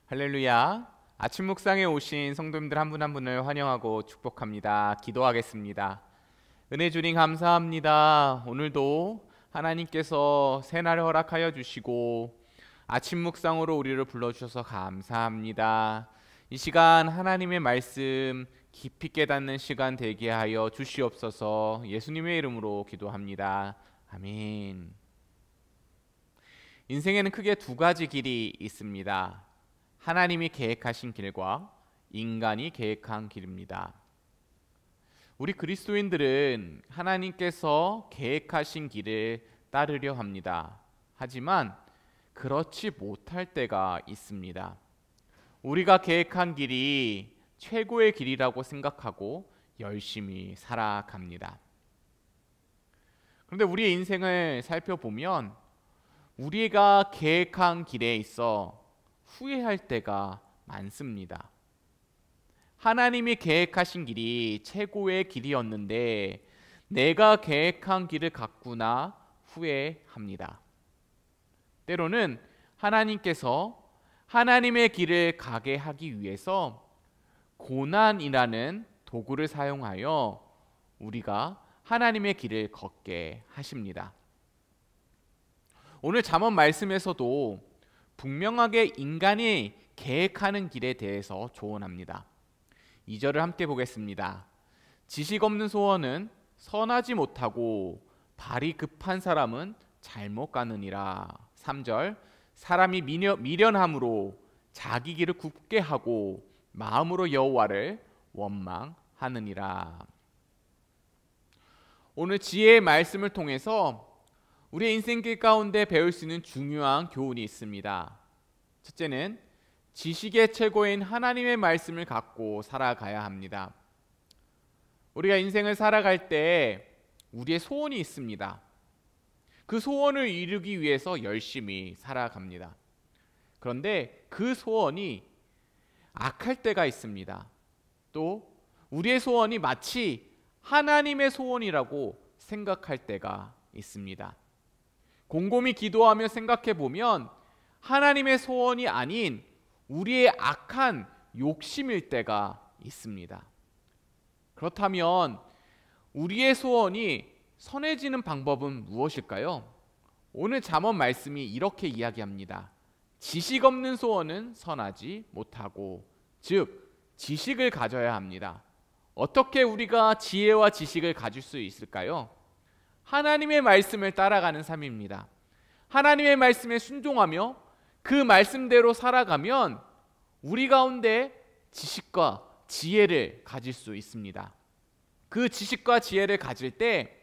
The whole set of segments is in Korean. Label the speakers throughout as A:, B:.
A: 할렐루야. 아침 묵상에 오신 성도님들 한 분 한 분을 환영하고 축복합니다. 기도하겠습니다. 은혜 주님 감사합니다. 오늘도 하나님께서 새날을 허락하여 주시고 아침 묵상으로 우리를 불러주셔서 감사합니다. 이 시간 하나님의 말씀 깊이 깨닫는 시간 되게 하여 주시옵소서. 예수님의 이름으로 기도합니다. 아멘. 인생에는 크게 두 가지 길이 있습니다. 하나님이 계획하신 길과 인간이 계획한 길입니다. 우리 그리스도인들은 하나님께서 계획하신 길을 따르려 합니다. 하지만 그렇지 못할 때가 있습니다. 우리가 계획한 길이 최고의 길이라고 생각하고 열심히 살아갑니다. 그런데 우리의 인생을 살펴보면 우리가 계획한 길에 있어 후회할 때가 많습니다. 하나님이 계획하신 길이 최고의 길이었는데 내가 계획한 길을 갔구나 후회합니다. 때로는 하나님께서 하나님의 길을 가게 하기 위해서 고난이라는 도구를 사용하여 우리가 하나님의 길을 걷게 하십니다. 오늘 잠언 말씀에서도 분명하게 인간이 계획하는 길에 대해서 조언합니다. 2절을 함께 보겠습니다. 지식 없는 소원은 선하지 못하고 발이 급한 사람은 잘못 가느니라. 3절 사람이 미련함으로 자기 길을 굽게 하고 마음으로 여호와를 원망하느니라. 오늘 지혜의 말씀을 통해서 우리의 인생길 가운데 배울 수 있는 중요한 교훈이 있습니다. 첫째는 지식의 최고인 하나님의 말씀을 갖고 살아가야 합니다. 우리가 인생을 살아갈 때 우리의 소원이 있습니다. 그 소원을 이루기 위해서 열심히 살아갑니다. 그런데 그 소원이 악할 때가 있습니다. 또 우리의 소원이 마치 하나님의 소원이라고 생각할 때가 있습니다. 곰곰이 기도하며 생각해 보면 하나님의 소원이 아닌 우리의 악한 욕심일 때가 있습니다. 그렇다면 우리의 소원이 선해지는 방법은 무엇일까요? 오늘 잠언 말씀이 이렇게 이야기합니다. 지식 없는 소원은 선하지 못하고, 즉 지식을 가져야 합니다. 어떻게 우리가 지혜와 지식을 가질 수 있을까요? 하나님의 말씀을 따라가는 삶입니다. 하나님의 말씀에 순종하며 그 말씀대로 살아가면 우리 가운데 지식과 지혜를 가질 수 있습니다. 그 지식과 지혜를 가질 때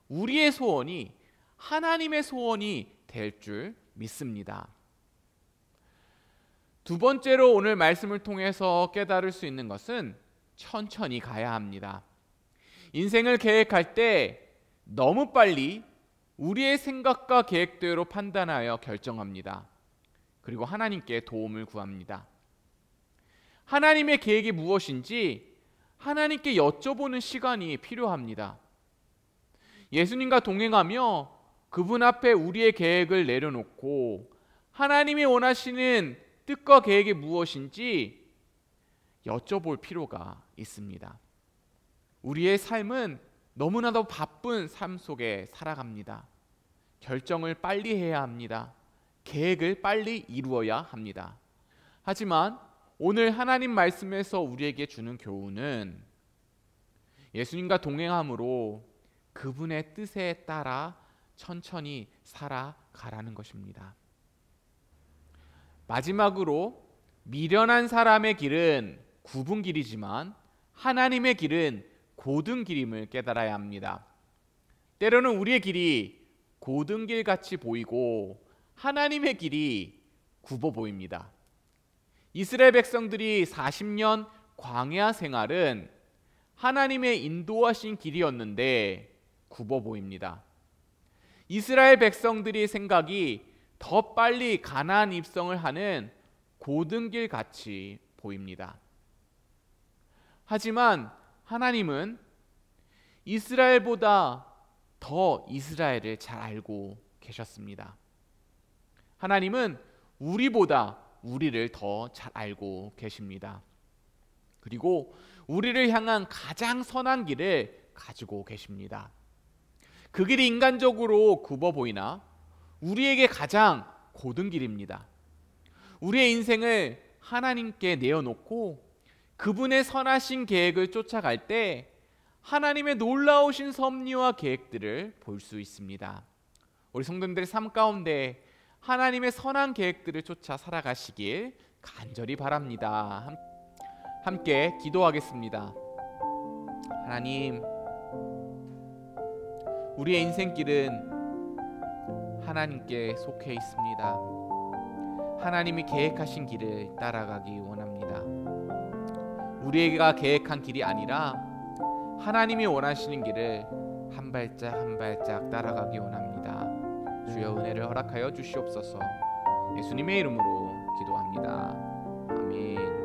A: 우리의 소원이 하나님의 소원이 될 줄 믿습니다. 두 번째로 오늘 말씀을 통해서 깨달을 수 있는 것은 천천히 가야 합니다. 인생을 계획할 때 너무 빨리 우리의 생각과 계획대로 판단하여 결정합니다. 그리고 하나님께 도움을 구합니다. 하나님의 계획이 무엇인지 하나님께 여쭤보는 시간이 필요합니다. 예수님과 동행하며 그분 앞에 우리의 계획을 내려놓고 하나님이 원하시는 뜻과 계획이 무엇인지 여쭤볼 필요가 있습니다. 우리의 삶은 너무나도 바쁜 삶 속에 살아갑니다. 결정을 빨리 해야 합니다. 계획을 빨리 이루어야 합니다. 하지만 오늘 하나님 말씀에서 우리에게 주는 교훈은 예수님과 동행함으로 그분의 뜻에 따라 천천히 살아가라는 것입니다. 마지막으로 미련한 사람의 길은 굽은 길이지만 하나님의 길은 고든 길임을 깨달아야 합니다. 때로는 우리의 길이 고든 길같이 보이고 하나님의 길이 굽어 보입니다. 이스라엘 백성들이 40년 광야 생활은 하나님의 인도하신 길이었는데 굽어 보입니다. 이스라엘 백성들의 생각이 더 빨리 가나안 입성을 하는 고든 길 같이 보입니다. 하지만 하나님은 이스라엘보다 더 이스라엘을 잘 알고 계셨습니다. 하나님은 우리보다 우리를 더 잘 알고 계십니다. 그리고 우리를 향한 가장 선한 길을 가지고 계십니다. 그 길이 인간적으로 굽어 보이나 우리에게 가장 고든 길입니다. 우리의 인생을 하나님께 내어놓고 그분의 선하신 계획을 쫓아갈 때 하나님의 놀라우신 섭리와 계획들을 볼 수 있습니다. 우리 성도님들의 삶 가운데 하나님의 선한 계획들을 쫓아 살아가시길 간절히 바랍니다. 함께 기도하겠습니다. 하나님, 우리의 인생길은 하나님께 속해 있습니다. 하나님이 계획하신 길을 따라가기 원합니다. 우리가 계획한 길이 아니라 하나님이 원하시는 길을 한 발짝 한 발짝 따라가기 원합니다. 주여 은혜를 허락하여 주시옵소서. 예수님의 이름으로 기도합니다. 아멘.